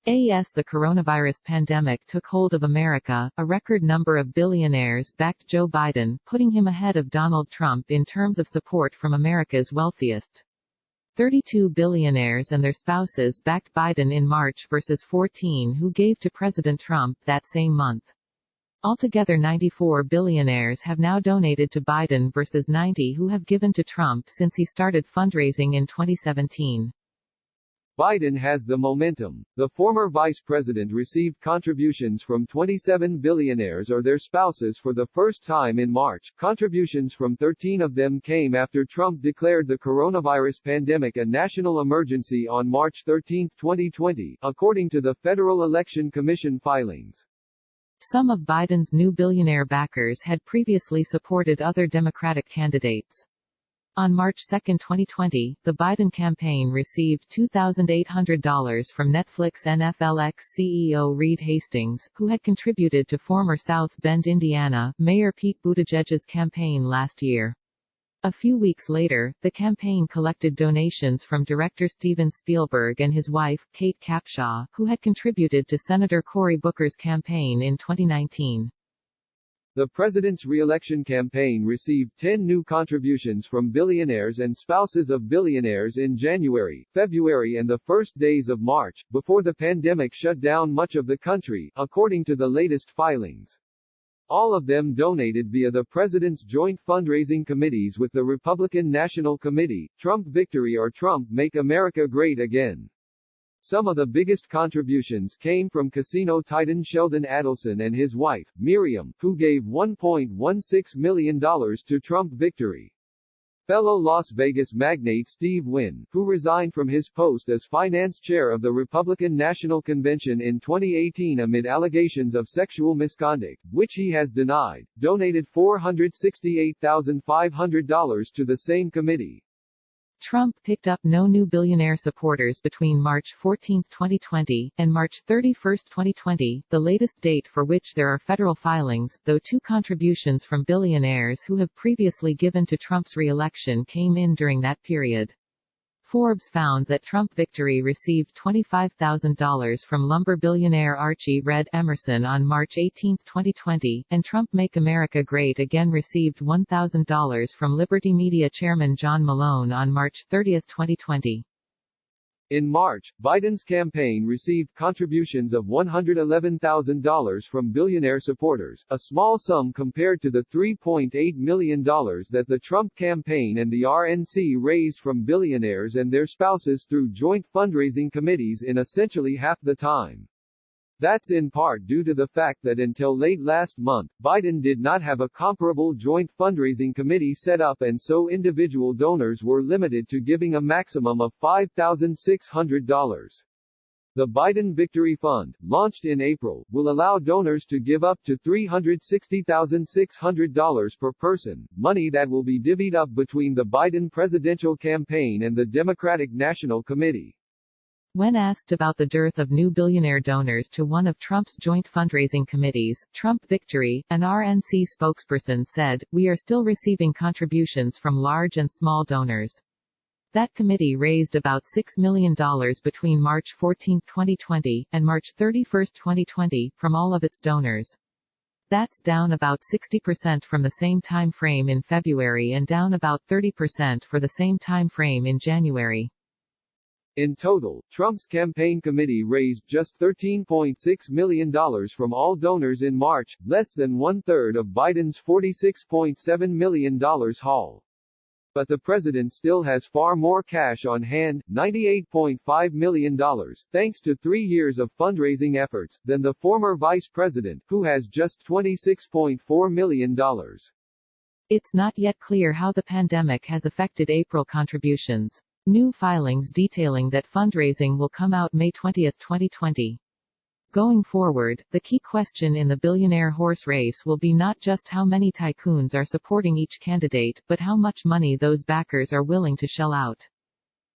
As the coronavirus pandemic took hold of America, a record number of billionaires backed Joe Biden, putting him ahead of Donald Trump in terms of support from America's wealthiest. 32 billionaires and their spouses backed Biden in March versus 14 who gave to President Trump that same month. Altogether 94 billionaires have now donated to Biden versus 90 who have given to Trump since he started fundraising in 2017. Biden has the momentum. The former vice president received contributions from 27 billionaires or their spouses for the first time in March. Contributions from 13 of them came after Trump declared the coronavirus pandemic a national emergency on March 13, 2020, according to the Federal Election Commission filings. Some of Biden's new billionaire backers had previously supported other Democratic candidates. On March 2, 2020, the Biden campaign received $2,800 from Netflix NFLX CEO Reed Hastings, who had contributed to former South Bend, Indiana, Mayor Pete Buttigieg's campaign last year. A few weeks later, the campaign collected donations from director Steven Spielberg and his wife, Kate Capshaw, who had contributed to Senator Cory Booker's campaign in 2019. The president's re-election campaign received 10 new contributions from billionaires and spouses of billionaires in January, February and the first days of March, before the pandemic shut down much of the country, according to the latest filings. All of them donated via the president's joint fundraising committees with the Republican National Committee, Trump Victory or Trump Make America Great Again. Some of the biggest contributions came from casino titan Sheldon Adelson and his wife, Miriam, who gave $1.16 million to Trump Victory. Fellow Las Vegas magnate Steve Wynn, who resigned from his post as finance chair of the Republican National Convention in 2018 amid allegations of sexual misconduct, which he has denied, donated $468,500 to the same committee. Trump picked up no new billionaire supporters between March 14, 2020, and March 31, 2020, the latest date for which there are federal filings, though 2 contributions from billionaires who have previously given to Trump's re-election came in during that period. Forbes found that Trump Victory received $25,000 from lumber billionaire Archie Red Emerson on March 18, 2020, and Trump Make America Great Again received $1,000 from Liberty Media chairman John Malone on March 30, 2020. In March, Biden's campaign received contributions of $111,000 from billionaire supporters, a small sum compared to the $3.8 million that the Trump campaign and the RNC raised from billionaires and their spouses through joint fundraising committees in essentially half the time. That's in part due to the fact that until late last month, Biden did not have a comparable joint fundraising committee set up, and so individual donors were limited to giving a maximum of $5,600. The Biden Victory Fund, launched in April, will allow donors to give up to $360,600 per person, money that will be divvied up between the Biden presidential campaign and the Democratic National Committee. When asked about the dearth of new billionaire donors to one of Trump's joint fundraising committees, Trump Victory, an RNC spokesperson said, "We are still receiving contributions from large and small donors." That committee raised about $6 million between March 14, 2020, and March 31, 2020, from all of its donors. That's down about 60% from the same time frame in February and down about 30% for the same time frame in January. In total, Trump's campaign committee raised just $13.6 million from all donors in March, less than one-third of Biden's $46.7 million haul. But the president still has far more cash on hand, $98.5 million, thanks to 3 years of fundraising efforts, than the former vice president, who has just $26.4 million. It's not yet clear how the pandemic has affected April contributions. New filings detailing that fundraising will come out May 20, 2020. Going forward, the key question in the billionaire horse race will be not just how many tycoons are supporting each candidate, but how much money those backers are willing to shell out.